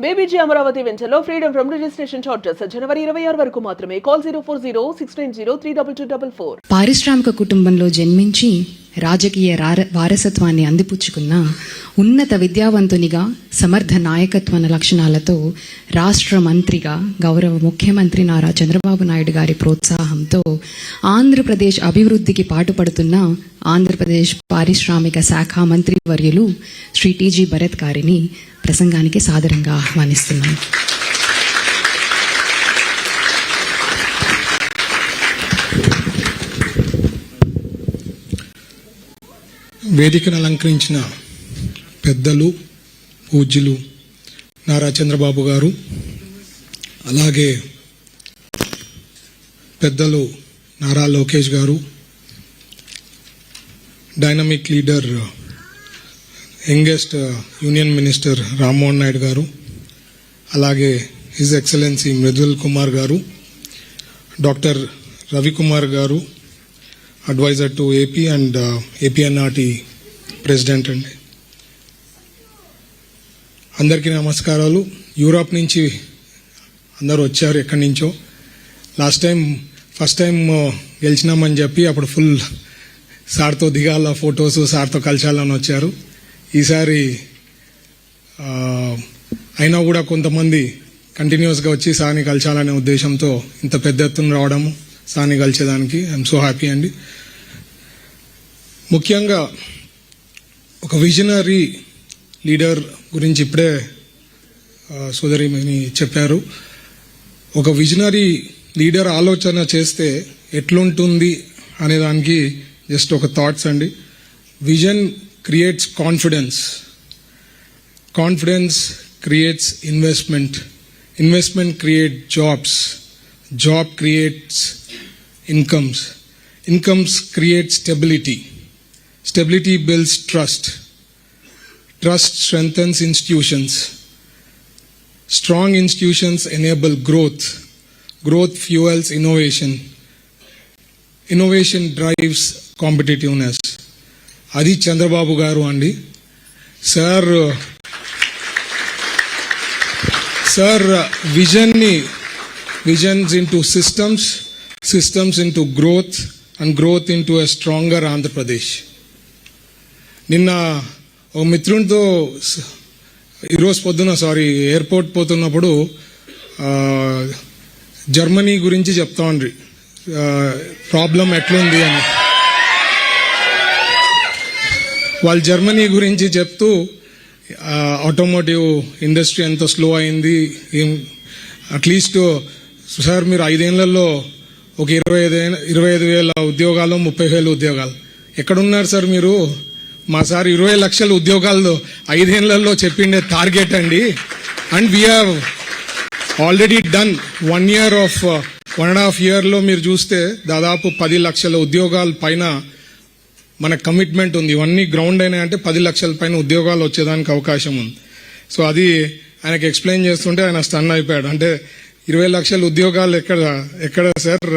బేబీజీ అమరావతి వెంచర్లో freedom from registration charges జనవరి 26 వరకు మాత్రమే. కాల్ 04069032244. పారిశ్రామిక కుటుంబంలో జన్మించి రాజకీయ వారసత్వాన్ని అందిపుచ్చుకున్న ఉన్నత విద్యావంతునిగా సమర్థ నాయకత్వ లక్షణాలతో రాష్ట్ర మంత్రిగా గౌరవ ముఖ్యమంత్రి నారా చంద్రబాబు నాయుడు గారి ప్రోత్సాహంతో ఆంధ్రప్రదేశ్ అభివృద్ధికి పాటుపడుతున్న ఆంధ్రప్రదేశ్ పారిశ్రామిక శాఖ మంత్రి వర్యులు శ్రీ టీజీ భరత్ గారిని ప్రసంగానికి సాదరంగా ఆహ్వానిస్తున్నాను. వేదికను అలంకరించిన పెద్దలు, పూజ్యులు నారా చంద్రబాబు గారు, అలాగే పెద్దలు నారా లోకేష్ గారు, dynamic leader youngest union minister Rammohan Naidu గారు, అలాగే హిజ్ ఎక్సలెన్సీ మృదుల్ కుమార్ గారు, డాక్టర్ రవికుమార్ గారు, adviser to AP and APNRT president అండి. అందరికీ నమస్కారాలు. యూరోప్ నుంచి అందరూ వచ్చారు, ఎక్కడి నుంచో. ఫస్ట్ టైం గెలిచినామని చెప్పి అప్పుడు ఫుల్ సార్తో దిగాల ఫొటోస్, సార్తో కలిసాలని వచ్చారు. ఈసారి అయినా కూడా కొంతమంది కంటిన్యూస్గా వచ్చి సార్ని కలిసాలనే ఉద్దేశంతో ఇంత పెద్ద ఎత్తున రావడము, సార్ని కలిసేదానికి ఐఎమ్ సో హ్యాపీ అండి. ముఖ్యంగా ఒక విజనరీ లీడర్ గురించి ఇప్పుడే సోదరిమణి చెప్పారు. ఒక విజనరీ లీడర్ ఆలోచన చేస్తే ఎట్లుంటుంది అనే దానికి జస్ట్ ఒక థాట్స్ అండి. Vision creates confidence, confidence creates investment, investment create jobs, job creates incomes, incomes create stability, stability builds trust, trust strengthens institutions, strong institutions enable growth, growth fuels innovation, innovation drives competitiveness. Adi Chandrababu garu andi. Sir visions into systems into growth and growth into a stronger Andhra Pradesh. నిన్న ఒక మిత్రునితో ఈరోజు పొద్దున airport పోతున్నప్పుడు Germany గురించి చెప్తా ఉండ్రి, problem ఎట్లుంది అని. వాళ్ళు జర్మనీ గురించి చెప్తూ ఆటోమోటివ్ ఇండస్ట్రీ ఎంత స్లో అయింది, అట్లీస్ట్ సార్ మీరు 5 ఏళ్లలో ఒక 25,000 ఉద్యోగాలు, 30,000 ఉద్యోగాలు ఎక్కడున్నారు సార్ మీరు? మా సార్ 20 లక్షల ఉద్యోగాలు 5 ఏళ్లలో చెప్పిండే టార్గెట్ అండి. And we have already done 1.5 yearలో మీరు చూస్తే దాదాపు 10 లక్షల ఉద్యోగాల పైన మన కమిట్మెంట్ ఉంది. ఇవన్నీ గ్రౌండ్ అయినాయంటే 10 లక్షల పైన ఉద్యోగాలు వచ్చేదానికి అవకాశం ఉంది. సో అది ఆయనకు ఎక్స్ప్లెయిన్ చేస్తుంటే ఆయన స్టన్ అయిపోయాడు. అంటే 20 లక్షల ఉద్యోగాలు ఎక్కడ సార్,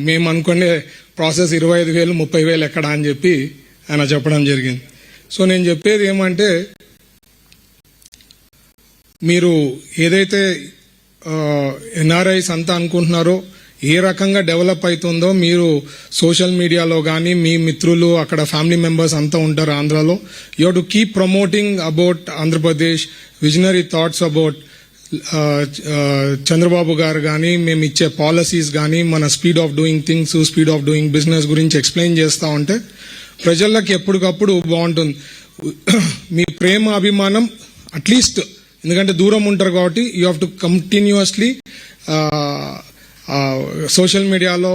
మేము అనుకునే ప్రాసెస్ 25,000 30,000 ఎక్కడ అని చెప్పి ఆయన చెప్పడం జరిగింది. సో నేను చెప్పేది ఏమంటే, మీరు ఏదైతే ఎన్ఆర్ఐస్ అంతా అనుకుంటున్నారో, ఏ రకంగా డెవలప్ అవుతుందో మీరు సోషల్ మీడియాలో కానీ మీ మిత్రులు అక్కడ ఫ్యామిలీ మెంబర్స్ అంతా ఉంటారు ఆంధ్రాలో. You have to keep promoting about Andhra Pradesh, visionary thoughts about Chandrababu గారు కానీ, మేము ఇచ్చే పాలసీస్ కానీ, మన speed of doing things, speed of doing business గురించి ఎక్స్ప్లెయిన్ చేస్తూ ఉంటే ప్రజలకి ఎప్పటికప్పుడు బాగుంటుంది. మీ ప్రేమ అభిమానం అట్లీస్ట్, ఎందుకంటే దూరం ఉంటారు కాబట్టి you have to continuously social మీడియాలో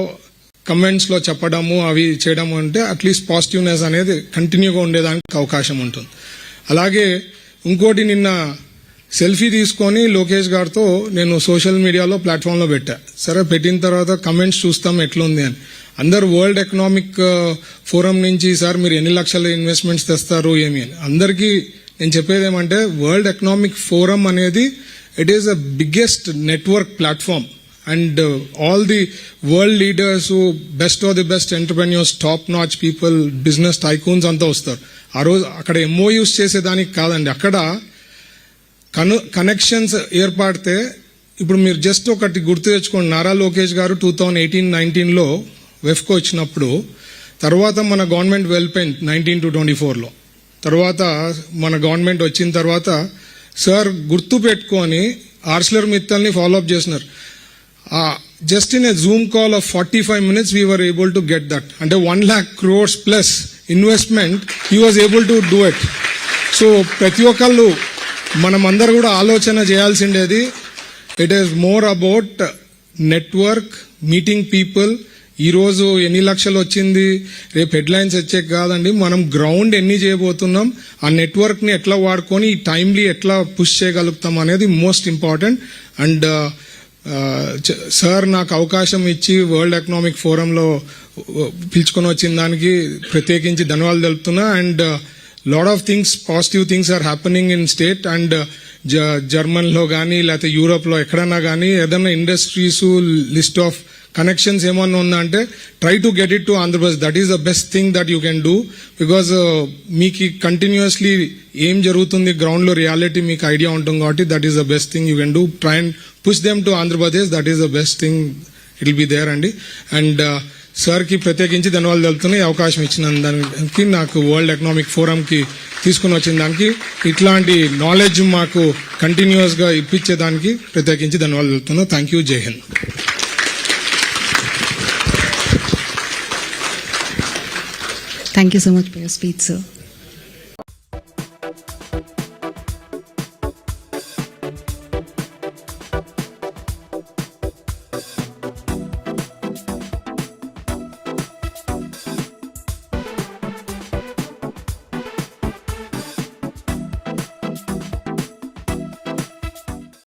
కమెంట్స్లో చెప్పడము, అవి చేయడము, అంటే అట్లీస్ట్ పాజిటివ్నెస్ అనేది కంటిన్యూగా ఉండేదానికి అవకాశం ఉంటుంది. అలాగే ఇంకోటి, నిన్న సెల్ఫీ తీసుకొని లోకేష్ గారితో నేను సోషల్ మీడియాలో ప్లాట్ఫామ్లో పెట్టా. సరే పెట్టిన తర్వాత కమెంట్స్ చూస్తాం ఎట్లుంది అని. అందరు వరల్డ్ ఎకనామిక్ ఫోరం నుంచి సార్ మీరు ఎన్ని లక్షల ఇన్వెస్ట్మెంట్స్ తెస్తారు ఏమి అని. అందరికీ నేను చెప్పేది ఏమంటే, వరల్డ్ ఎకనామిక్ ఫోరం అనేది it is the biggest network platform and all the world leaders, best of the best entrepreneurs, top notch people, business tycoons అంతా వస్తారు. ఆ రోజు అక్కడ ఎంఓయూస్ చేసేదానికి కాదండి, అక్కడ కనెక్షన్స్ ఏర్పడితే ఇప్పుడు మీరు జస్ట్ ఒకటి గుర్తు తెచ్చుకోండి. నారా లోకేష్ గారు 2018-19లో వెఫ్కో ఇచ్చినప్పుడు తర్వాత మన గవర్నమెంట్ వెళ్ళిపోయింది 19 to 24లో. తర్వాత మన గవర్నమెంట్ వచ్చిన తర్వాత సార్ గుర్తు పెట్టుకొని ఆర్సిలర్ మిత్తల్ని ఫాలోఅప్ చేసినారు. Just in a zoom call of 45 minutes we were able to get that. అంటే 1 lakh crores plus investment he was able to do it. So ప్రతి ఒక్కళ్ళు మనమందరూ కూడా ఆలోచన చేయాల్సిండేది, it is more about network, meeting people. ఈరోజు ఎన్ని లక్షలు వచ్చింది, రేపు హెడ్లైన్స్ వచ్చే కాదండి, మనం గ్రౌండ్ ఎన్ని చేయబోతున్నాం, ఆ నెట్వర్క్ని ఎట్లా వాడుకొని ఈ టైమ్లీ ఎట్లా పుష్ చేయగలుగుతాం అనేది మోస్ట్ ఇంపార్టెంట్. అండ్ సార్ నాకు అవకాశం ఇచ్చి వరల్డ్ ఎకనామిక్ ఫోరంలో పిలుచుకొని వచ్చిన దానికి ప్రత్యేకించి ధన్యవాదాలు తెలుపుతున్నా. And lot of things, positive things are happening in state. And జర్మన్లో కానీ లేకపోతే యూరోప్లో ఎక్కడన్నా కానీ ఏదైనా ఇండస్ట్రీస్ లిస్ట్ ఆఫ్ కనెక్షన్స్ ఏమన్నా ఉందా అంటే try to get it to Andhra Pradesh. That is the best thing that you can do. Because మీకు కంటిన్యూస్లీ ఏం జరుగుతుంది గ్రౌండ్ లో రియాలిటీ మీకు ఐడియా ఉంటుంది కాబట్టి that is the best thing you can do. Try and push them to Andhra Pradesh. That is the best thing, it will be there అండి. And sir కి ప్రత్యేకించి ధన్యవాదాలు తెలుపుతున్నాయి అవకాశం ఇచ్చిన దానికి, నాకు వరల్డ్ ఎకనామిక్ ఫోరంకి తీసుకుని వచ్చిన దానికి, ఇట్లాంటి నాలెడ్జ్ మాకు కంటిన్యూస్ గా ఇప్పించేదానికి ప్రత్యేకించి ధన్యవాదాలు తెలుపుతున్నాను. Thank you. జై Hind. Thank you so much for your speech, sir.